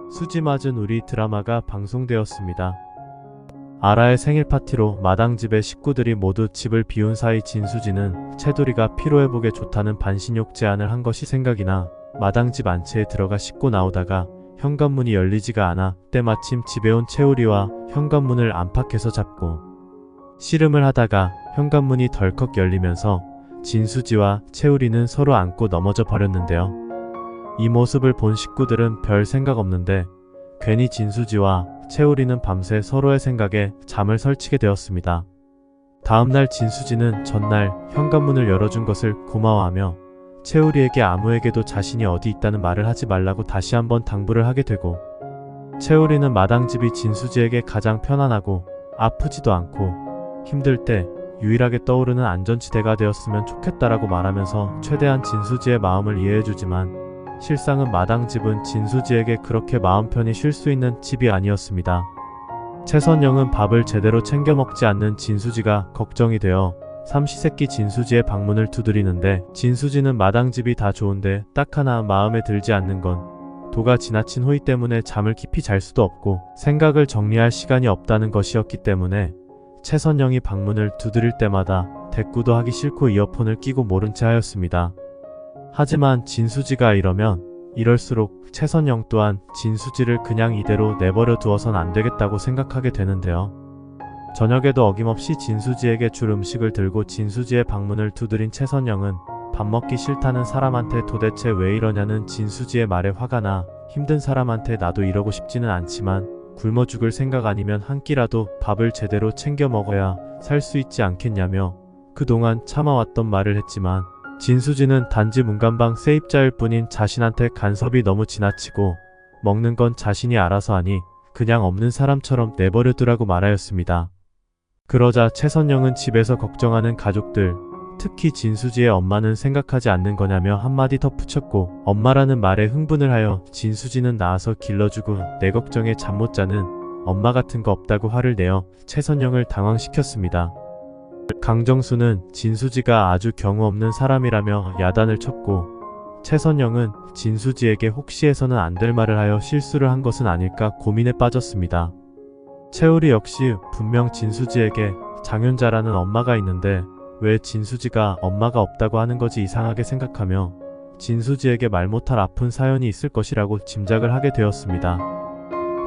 수지 맞은 우리 드라마가 방송되었습니다. 아라의 생일 파티로 마당집의 식구들이 모두 집을 비운 사이 진수지는 채돌이가 피로회복에 좋다는 반신욕 제안을 한 것이 생각이 나 마당집 안채에 들어가 씻고 나오다가 현관문이 열리지가 않아 때마침 집에 온 채우리와 현관문을 안팎에서 잡고 씨름을 하다가 현관문이 덜컥 열리면서 진수지와 채우리는 서로 안고 넘어져 버렸는데요. 이 모습을 본 식구들은 별 생각 없는데 괜히 진수지와 채우리는 밤새 서로의 생각에 잠을 설치게 되었습니다. 다음날 진수지는 전날 현관문을 열어준 것을 고마워하며 채우리에게 아무에게도 자신이 어디 있다는 말을 하지 말라고 다시 한번 당부를 하게 되고, 채우리는 마당집이 진수지에게 가장 편안하고 아프지도 않고 힘들 때 유일하게 떠오르는 안전지대가 되었으면 좋겠다라고 말하면서 최대한 진수지의 마음을 이해해주지만 실상은 마당집은 진수지에게 그렇게 마음 편히 쉴 수 있는 집이 아니었습니다. 최선영은 밥을 제대로 챙겨 먹지 않는 진수지가 걱정이 되어 삼시세끼 진수지의 방문을 두드리는데 진수지는 마당집이 다 좋은데 딱 하나 마음에 들지 않는 건 도가 지나친 호의 때문에 잠을 깊이 잘 수도 없고 생각을 정리할 시간이 없다는 것이었기 때문에 최선영이 방문을 두드릴 때마다 대꾸도 하기 싫고 이어폰을 끼고 모른 채 하였습니다. 하지만 진수지가 이러면 이럴수록 최선영 또한 진수지를 그냥 이대로 내버려 두어선 안 되겠다고 생각하게 되는데요. 저녁에도 어김없이 진수지에게 줄 음식을 들고 진수지의 방문을 두드린 최선영은 밥 먹기 싫다는 사람한테 도대체 왜 이러냐는 진수지의 말에 화가 나 힘든 사람한테 나도 이러고 싶지는 않지만 굶어 죽을 생각 아니면 한 끼라도 밥을 제대로 챙겨 먹어야 살 수 있지 않겠냐며 그동안 참아왔던 말을 했지만 진수지는 단지 문간방 세입자일 뿐인 자신한테 간섭이 너무 지나치고 먹는 건 자신이 알아서 하니 그냥 없는 사람처럼 내버려 두라고 말하였습니다. 그러자 최선영은 집에서 걱정하는 가족들, 특히 진수지의 엄마는 생각하지 않는 거냐며 한마디 덧붙였고 엄마라는 말에 흥분을 하여 진수지는 나와서 길러주고 내 걱정에 잠 못 자는 엄마 같은 거 없다고 화를 내어 최선영을 당황시켰습니다. 강정수는 진수지가 아주 경우 없는 사람이라며 야단을 쳤고 최선영은 진수지에게 혹시 해서는 안 될 말을 하여 실수를 한 것은 아닐까 고민에 빠졌습니다. 채우리 역시 분명 진수지에게 장윤자라는 엄마가 있는데 왜 진수지가 엄마가 없다고 하는 거지 이상하게 생각하며 진수지에게 말 못할 아픈 사연이 있을 것이라고 짐작을 하게 되었습니다.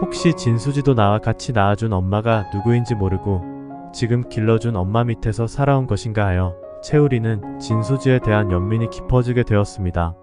혹시 진수지도 나와 같이 낳아준 엄마가 누구인지 모르고 지금 길러준 엄마 밑에서 살아온 것인가 하여 채우리는 진수지에 대한 연민이 깊어지게 되었습니다.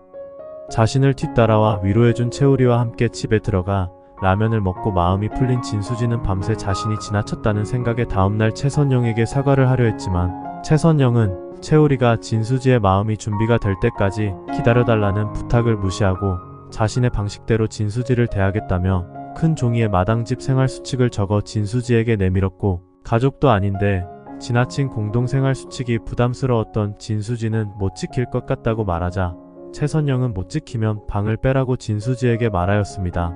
자신을 뒤따라와 위로해준 채우리와 함께 집에 들어가 라면을 먹고 마음이 풀린 진수지는 밤새 자신이 지나쳤다는 생각에 다음날 최선영에게 사과를 하려 했지만 최선영은 채우리가 진수지의 마음이 준비가 될 때까지 기다려달라는 부탁을 무시하고 자신의 방식대로 진수지를 대하겠다며 큰 종이에 마당집 생활수칙을 적어 진수지에게 내밀었고 가족도 아닌데 지나친 공동생활 수칙이 부담스러웠던 진수지는 못 지킬 것 같다고 말하자 최선영은 못 지키면 방을 빼라고 진수지에게 말하였습니다.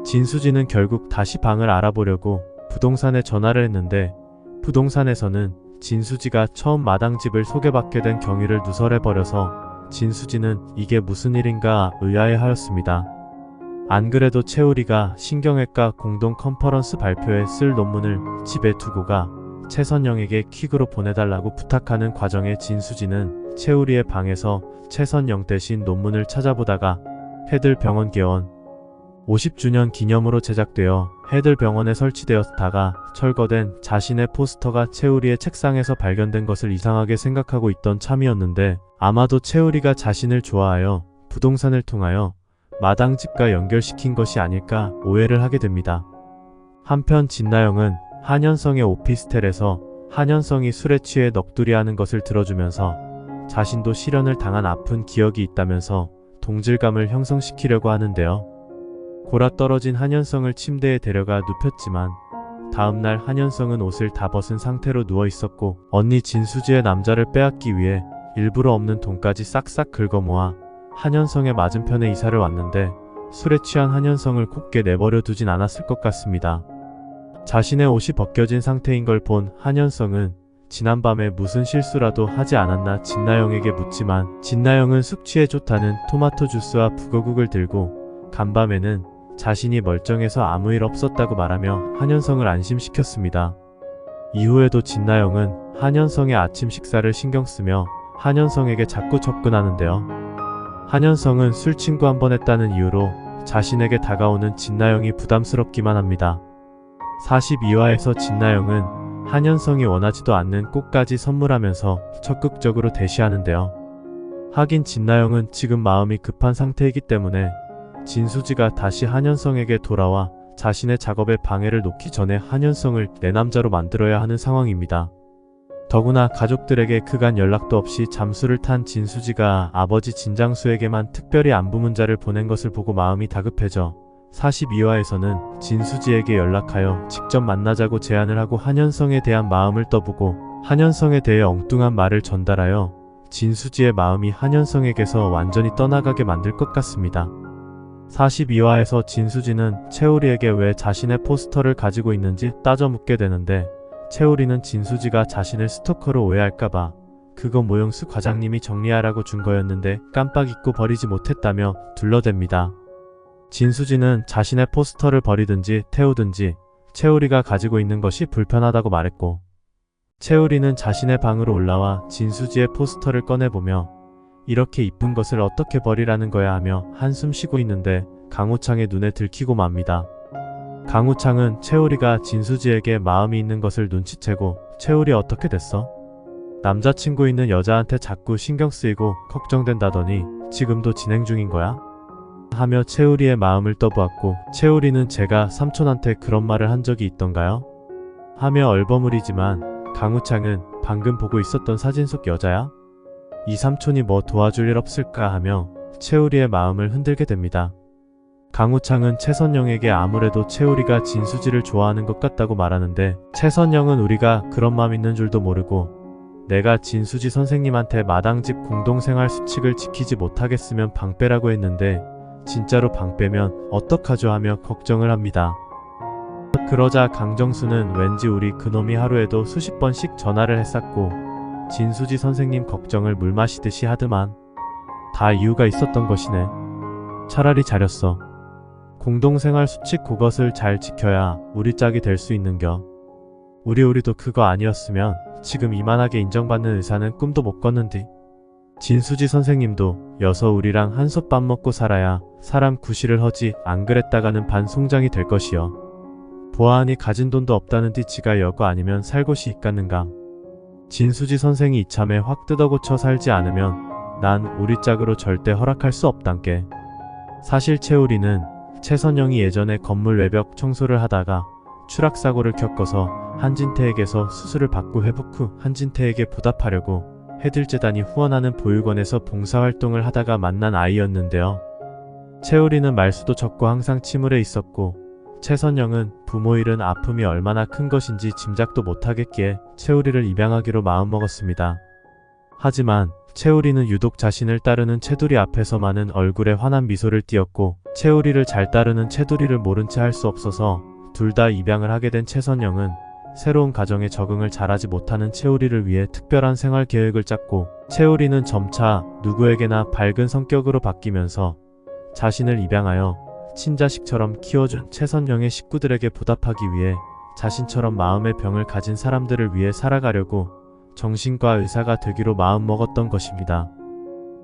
진수지는 결국 다시 방을 알아보려고 부동산에 전화를 했는데 부동산에서는 진수지가 처음 마당집을 소개받게 된 경위를 누설해버려서 진수지는 이게 무슨 일인가 의아해하였습니다. 안 그래도 채우리가 신경외과 공동 컨퍼런스 발표에 쓸 논문을 집에 두고 가 최선영에게 퀵으로 보내달라고 부탁하는 과정에 진수지는 채우리의 방에서 최선영 대신 논문을 찾아보다가 해들병원 개원 50주년 기념으로 제작되어 해들병원에 설치되었다가 철거된 자신의 포스터가 채우리의 책상에서 발견된 것을 이상하게 생각하고 있던 참이었는데 아마도 채우리가 자신을 좋아하여 부동산을 통하여 마당집과 연결시킨 것이 아닐까 오해를 하게 됩니다. 한편 진나영은 한현성의 오피스텔에서 한현성이 술에 취해 넋두리하는 것을 들어주면서 자신도 실연을 당한 아픈 기억이 있다면서 동질감을 형성시키려고 하는데요. 골아떨어진 한현성을 침대에 데려가 눕혔지만 다음날 한현성은 옷을 다 벗은 상태로 누워 있었고 언니 진수지의 남자를 빼앗기 위해 일부러 없는 돈까지 싹싹 긁어모아 한현성의 맞은편에 이사를 왔는데 술에 취한 한현성을 곱게 내버려 두진 않았을 것 같습니다. 자신의 옷이 벗겨진 상태인 걸 본 한현성은 지난밤에 무슨 실수라도 하지 않았나 진나영에게 묻지만 진나영은 숙취에 좋다는 토마토 주스와 북어국을 들고 간밤에는 자신이 멀쩡해서 아무 일 없었다고 말하며 한현성을 안심시켰습니다. 이후에도 진나영은 한현성의 아침 식사를 신경쓰며 한현성에게 자꾸 접근하는데요. 한현성은 술 친구 한 번 했다는 이유로 자신에게 다가오는 진나영이 부담스럽기만 합니다. 42화에서 진나영은 한현성이 원하지도 않는 꽃까지 선물하면서 적극적으로 대시하는데요. 하긴 진나영은 지금 마음이 급한 상태이기 때문에 진수지가 다시 한현성에게 돌아와 자신의 작업에 방해를 놓기 전에 한현성을 내 남자로 만들어야 하는 상황입니다. 더구나 가족들에게 그간 연락도 없이 잠수를 탄 진수지가 아버지 진장수에게만 특별히 안부 문자를 보낸 것을 보고 마음이 다급해져 42화에서는 진수지에게 연락하여 직접 만나자고 제안을 하고 한현성에 대한 마음을 떠보고 한현성에 대해 엉뚱한 말을 전달하여 진수지의 마음이 한현성에게서 완전히 떠나가게 만들 것 같습니다. 42화에서 진수지는 채우리에게 왜 자신의 포스터를 가지고 있는지 따져 묻게 되는데 채우리는 진수지가 자신을 스토커로 오해할까봐 그거 모영수 과장님이 정리하라고 준 거였는데 깜빡 잊고 버리지 못했다며 둘러댑니다. 진수지는 자신의 포스터를 버리든지 태우든지 채우리가 가지고 있는 것이 불편하다고 말했고 채우리는 자신의 방으로 올라와 진수지의 포스터를 꺼내보며 이렇게 이쁜 것을 어떻게 버리라는 거야 하며 한숨 쉬고 있는데 강우창의 눈에 들키고 맙니다. 강우창은 채우리가 진수지에게 마음이 있는 것을 눈치채고 채우리 어떻게 됐어? 남자친구 있는 여자한테 자꾸 신경 쓰이고 걱정된다더니 지금도 진행 중인 거야? 하며 채우리의 마음을 떠보았고 채우리는 제가 삼촌한테 그런 말을 한 적이 있던가요? 하며 얼버무리지만 강우창은 방금 보고 있었던 사진 속 여자야? 이 삼촌이 뭐 도와줄 일 없을까 하며 채우리의 마음을 흔들게 됩니다. 강우창은 최선영에게 아무래도 채우리가 진수지를 좋아하는 것 같다고 말하는데 최선영은 우리가 그런 마음 있는 줄도 모르고 내가 진수지 선생님한테 마당집 공동생활 수칙을 지키지 못하겠으면 방 빼라고 했는데 진짜로 방 빼면 어떡하죠 하며 걱정을 합니다. 그러자 강정수는 왠지 우리 그놈이 하루에도 수십 번씩 전화를 했었고 진수지 선생님 걱정을 물 마시듯이 하더만 다 이유가 있었던 것이네. 차라리 잘했어. 공동생활 수칙 그것을 잘 지켜야 우리 짝이 될 수 있는겨. 우리도 그거 아니었으면 지금 이만하게 인정받는 의사는 꿈도 못 꿨는디. 진수지 선생님도 여서 우리랑 한솥밥 먹고 살아야 사람 구실을 하지 안 그랬다가는 반송장이 될 것이여. 보아하니 가진 돈도 없다는디 지가 여거 아니면 살 곳이 있겠는감. 진수지 선생이 이참에 확 뜯어고쳐 살지 않으면 난 우리 짝으로 절대 허락할 수 없단께. 사실 채우리는 최선영이 예전에 건물 외벽 청소를 하다가 추락사고를 겪어서 한진태에게서 수술을 받고 회복 후 한진태에게 보답하려고 해들재단이 후원하는 보육원에서 봉사활동을 하다가 만난 아이였는데요. 채우리는 말수도 적고 항상 침울해 있었고 최선영은 부모 잃은 아픔이 얼마나 큰 것인지 짐작도 못하겠기에 채우리를 입양하기로 마음먹었습니다. 하지만 채우리는 유독 자신을 따르는 채두리 앞에서만은 얼굴에 환한 미소를 띄었고 채우리를 잘 따르는 채두리를 모른 채 할 수 없어서 둘 다 입양을 하게 된 최선영은 새로운 가정에 적응을 잘하지 못하는 채우리를 위해 특별한 생활 계획을 짰고 채우리는 점차 누구에게나 밝은 성격으로 바뀌면서 자신을 입양하여 친자식처럼 키워준 최선영의 식구들에게 보답하기 위해 자신처럼 마음의 병을 가진 사람들을 위해 살아가려고 정신과 의사가 되기로 마음먹었던 것입니다.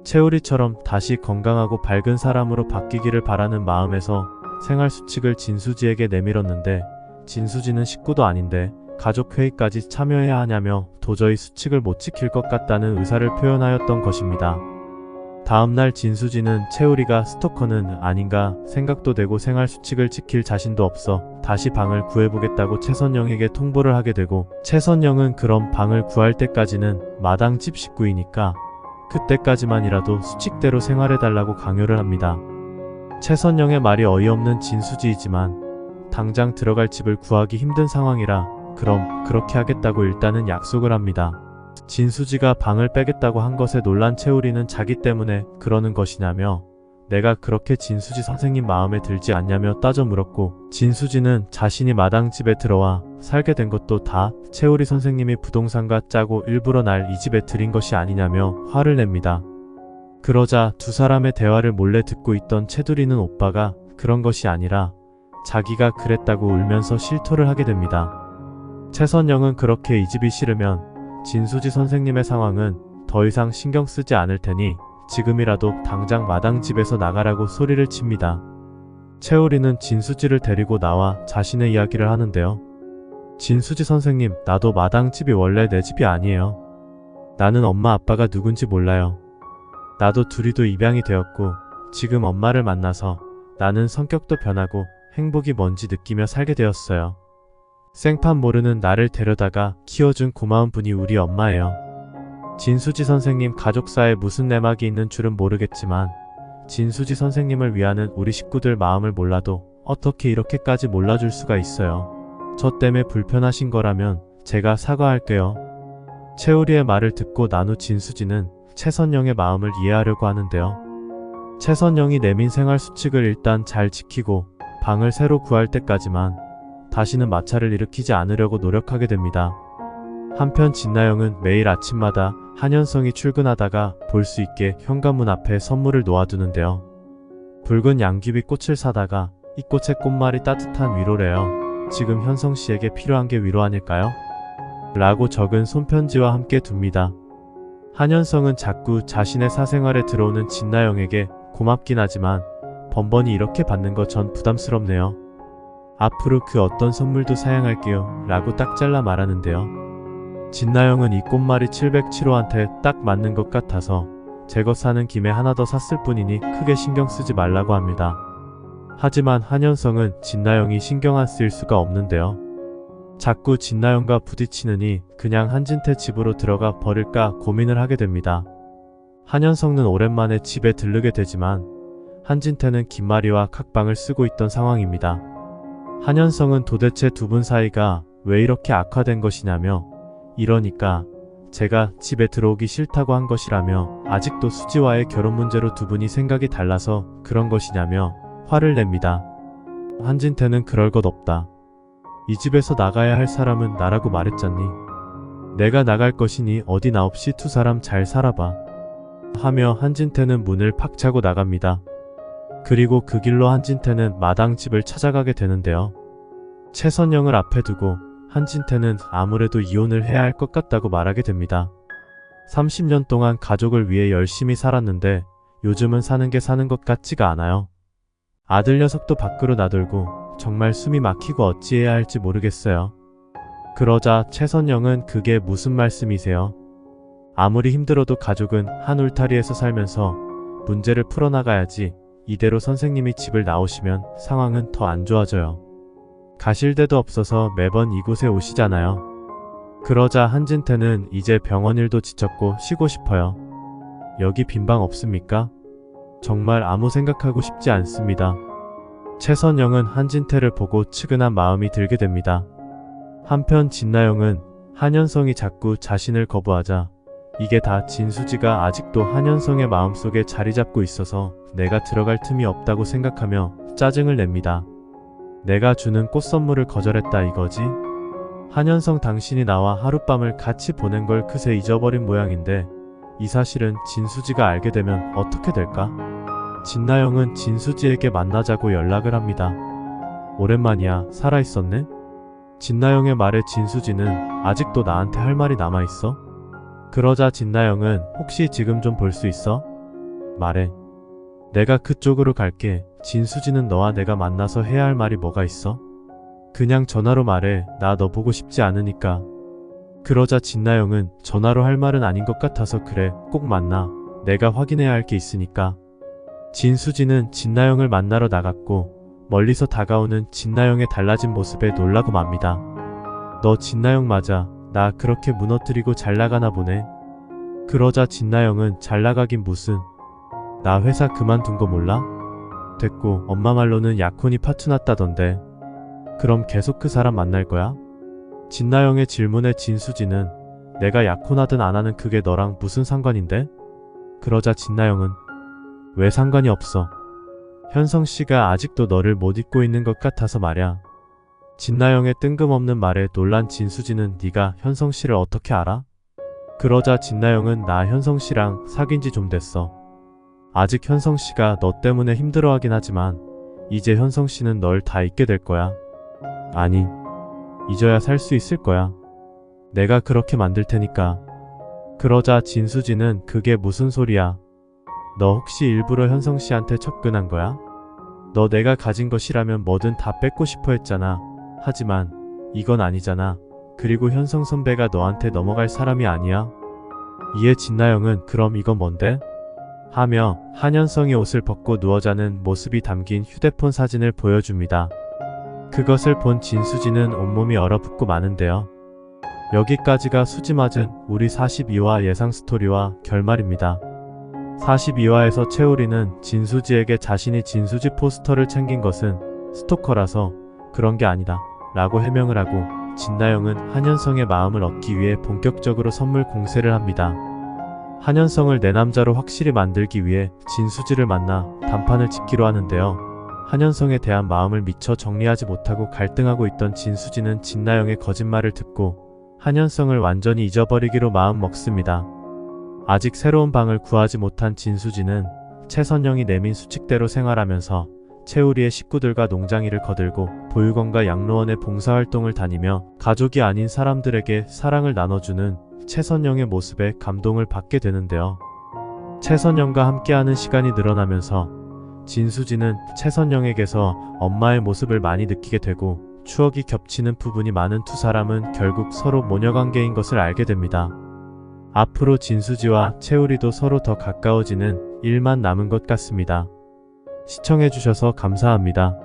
채우리처럼 다시 건강하고 밝은 사람으로 바뀌기를 바라는 마음에서 생활수칙을 진수지에게 내밀었는데 진수지는 식구도 아닌데 가족회의까지 참여해야 하냐며 도저히 수칙을 못 지킬 것 같다는 의사를 표현하였던 것입니다. 다음날 진수지는 채우리가 스토커는 아닌가 생각도 되고 생활수칙을 지킬 자신도 없어 다시 방을 구해보겠다고 최선영에게 통보를 하게 되고 최선영은 그럼 방을 구할 때까지는 마당집 식구이니까 그때까지만이라도 수칙대로 생활해달라고 강요를 합니다. 최선영의 말이 어이없는 진수지이지만 당장 들어갈 집을 구하기 힘든 상황이라 그럼 그렇게 하겠다고 일단은 약속을 합니다. 진수지가 방을 빼겠다고 한 것에 놀란 채우리는 자기 때문에 그러는 것이냐며 내가 그렇게 진수지 선생님 마음에 들지 않냐며 따져 물었고 진수지는 자신이 마당집에 들어와 살게 된 것도 다 채우리 선생님이 부동산과 짜고 일부러 날 이 집에 들인 것이 아니냐며 화를 냅니다. 그러자 두 사람의 대화를 몰래 듣고 있던 채두리는 오빠가 그런 것이 아니라 자기가 그랬다고 울면서 실토를 하게 됩니다. 최선영은 그렇게 이 집이 싫으면 진수지 선생님의 상황은 더 이상 신경 쓰지 않을 테니 지금이라도 당장 마당집에서 나가라고 소리를 칩니다. 채우리는 진수지를 데리고 나와 자신의 이야기를 하는데요. 진수지 선생님, 나도 마당집이 원래 내 집이 아니에요. 나는 엄마 아빠가 누군지 몰라요. 나도 둘이도 입양이 되었고 지금 엄마를 만나서 나는 성격도 변하고 행복이 뭔지 느끼며 살게 되었어요. 생판 모르는 나를 데려다가 키워준 고마운 분이 우리 엄마예요. 진수지 선생님 가족사에 무슨 내막이 있는 줄은 모르겠지만 진수지 선생님을 위하는 우리 식구들 마음을 몰라도 어떻게 이렇게까지 몰라줄 수가 있어요. 저 때문에 불편하신 거라면 제가 사과할게요. 채우리의 말을 듣고 난 후 진수지는 최선영의 마음을 이해하려고 하는데요. 최선영이 내민 생활수칙을 일단 잘 지키고 방을 새로 구할 때까지만 다시는 마찰을 일으키지 않으려고 노력하게 됩니다. 한편 진나영은 매일 아침마다 한현성이 출근하다가 볼 수 있게 현관문 앞에 선물을 놓아두는데요. 붉은 양귀비 꽃을 사다가 이 꽃의 꽃말이 따뜻한 위로래요. 지금 현성씨에게 필요한 게 위로 아닐까요? 라고 적은 손편지와 함께 둡니다. 한현성은 자꾸 자신의 사생활에 들어오는 진나영에게 고맙긴 하지만 번번이 이렇게 받는 거 전 부담스럽네요. 앞으로 그 어떤 선물도 사양할게요 라고 딱 잘라 말하는데요. 진나영은 이 꽃말이 707호한테 딱 맞는 것 같아서 제 것 사는 김에 하나 더 샀을 뿐이니 크게 신경 쓰지 말라고 합니다. 하지만 한현성은 진나영이 신경 안 쓰일 수가 없는데요. 자꾸 진나영과 부딪히느니 그냥 한진태 집으로 들어가 버릴까 고민을 하게 됩니다. 한현성은 오랜만에 집에 들르게 되지만 한진태는 김마리와 각방을 쓰고 있던 상황입니다. 한현성은 도대체 두 분 사이가 왜 이렇게 악화된 것이냐며 이러니까 제가 집에 들어오기 싫다고 한 것이라며 아직도 수지와의 결혼 문제로 두 분이 생각이 달라서 그런 것이냐며 화를 냅니다. 한진태는 그럴 것 없다. 이 집에서 나가야 할 사람은 나라고 말했잖니. 내가 나갈 것이니 어디 나 없이 두 사람 잘 살아봐. 하며 한진태는 문을 팍 차고 나갑니다. 그리고 그 길로 한진태는 마당집을 찾아가게 되는데요. 최선영을 앞에 두고 한진태는 아무래도 이혼을 해야 할 것 같다고 말하게 됩니다. 30년 동안 가족을 위해 열심히 살았는데 요즘은 사는 게 사는 것 같지가 않아요. 아들 녀석도 밖으로 나돌고 정말 숨이 막히고 어찌해야 할지 모르겠어요. 그러자 최선영은 그게 무슨 말씀이세요? 아무리 힘들어도 가족은 한 울타리에서 살면서 문제를 풀어나가야지. 이대로 선생님이 집을 나오시면 상황은 더 안 좋아져요. 가실 데도 없어서 매번 이곳에 오시잖아요. 그러자 한진태는 이제 병원 일도 지쳤고 쉬고 싶어요. 여기 빈방 없습니까? 정말 아무 생각하고 싶지 않습니다. 최선영은 한진태를 보고 측은한 마음이 들게 됩니다. 한편 진나영은 한현성이 자꾸 자신을 거부하자 이게 다 진수지가 아직도 한현성의 마음속에 자리 잡고 있어서 내가 들어갈 틈이 없다고 생각하며 짜증을 냅니다. 내가 주는 꽃 선물을 거절했다 이거지? 한현성 당신이 나와 하룻밤을 같이 보낸 걸 그새 잊어버린 모양인데 이 사실은 진수지가 알게 되면 어떻게 될까? 진나영은 진수지에게 만나자고 연락을 합니다. 오랜만이야, 살아있었네? 진나영의 말에 진수지는 아직도 나한테 할 말이 남아있어? 그러자 진나영은 혹시 지금 좀 볼 수 있어? 말해. 내가 그쪽으로 갈게. 진수지는 너와 내가 만나서 해야 할 말이 뭐가 있어? 그냥 전화로 말해. 나 너 보고 싶지 않으니까. 그러자 진나영은 전화로 할 말은 아닌 것 같아서 그래. 꼭 만나. 내가 확인해야 할 게 있으니까. 진수지는 진나영을 만나러 나갔고 멀리서 다가오는 진나영의 달라진 모습에 놀라고 맙니다. 너 진나영 맞아. 나 그렇게 무너뜨리고 잘 나가나 보네. 그러자 진나영은 잘 나가긴 무슨. 나 회사 그만둔 거 몰라? 됐고 엄마 말로는 약혼이 파투났다던데. 그럼 계속 그 사람 만날 거야? 진나영의 질문에 진수지는 내가 약혼하든 안 하는 그게 너랑 무슨 상관인데? 그러자 진나영은 왜 상관이 없어. 현성씨가 아직도 너를 못 잊고 있는 것 같아서 말야. 진나영의 뜬금없는 말에 놀란 진수지는 네가 현성씨를 어떻게 알아? 그러자 진나영은 나 현성씨랑 사귄 지 좀 됐어. 아직 현성씨가 너 때문에 힘들어하긴 하지만 이제 현성 씨는 널 다 잊게 될 거야. 아니, 잊어야 살 수 있을 거야. 내가 그렇게 만들 테니까. 그러자 진수지는 그게 무슨 소리야? 너 혹시 일부러 현성 씨한테 접근한 거야? 너 내가 가진 것이라면 뭐든 다 뺏고 싶어 했잖아. 하지만 이건 아니잖아. 그리고 현성 선배가 너한테 넘어갈 사람이 아니야. 이에 진나영은 그럼 이건 뭔데? 하며 한현성이 옷을 벗고 누워 자는 모습이 담긴 휴대폰 사진을 보여줍니다. 그것을 본 진수지는 온몸이 얼어붙고 마는데요. 여기까지가 수지맞은 우리 42화 예상 스토리와 결말입니다. 42화에서 채우리는 진수지에게 자신이 진수지 포스터를 챙긴 것은 스토커라서 그런 게 아니다 라고 해명을 하고, 진나영은 한현성의 마음을 얻기 위해 본격적으로 선물 공세를 합니다. 한현성을 내 남자로 확실히 만들기 위해 진수지를 만나 단판을 짓기로 하는데요. 한현성에 대한 마음을 미처 정리하지 못하고 갈등하고 있던 진수지는 진나영의 거짓말을 듣고 한현성을 완전히 잊어버리기로 마음 먹습니다. 아직 새로운 방을 구하지 못한 진수지는 최선영이 내민 수칙대로 생활하면서 채우리의 식구들과 농장일을 거들고 보육원과 양로원의 봉사활동을 다니며 가족이 아닌 사람들에게 사랑을 나눠주는 최선영의 모습에 감동을 받게 되는데요. 최선영과 함께하는 시간이 늘어나면서 진수지는 최선영에게서 엄마의 모습을 많이 느끼게 되고, 추억이 겹치는 부분이 많은 두 사람은 결국 서로 모녀관계인 것을 알게 됩니다. 앞으로 진수지와 채우리도 서로 더 가까워지는 일만 남은 것 같습니다. 시청해주셔서 감사합니다.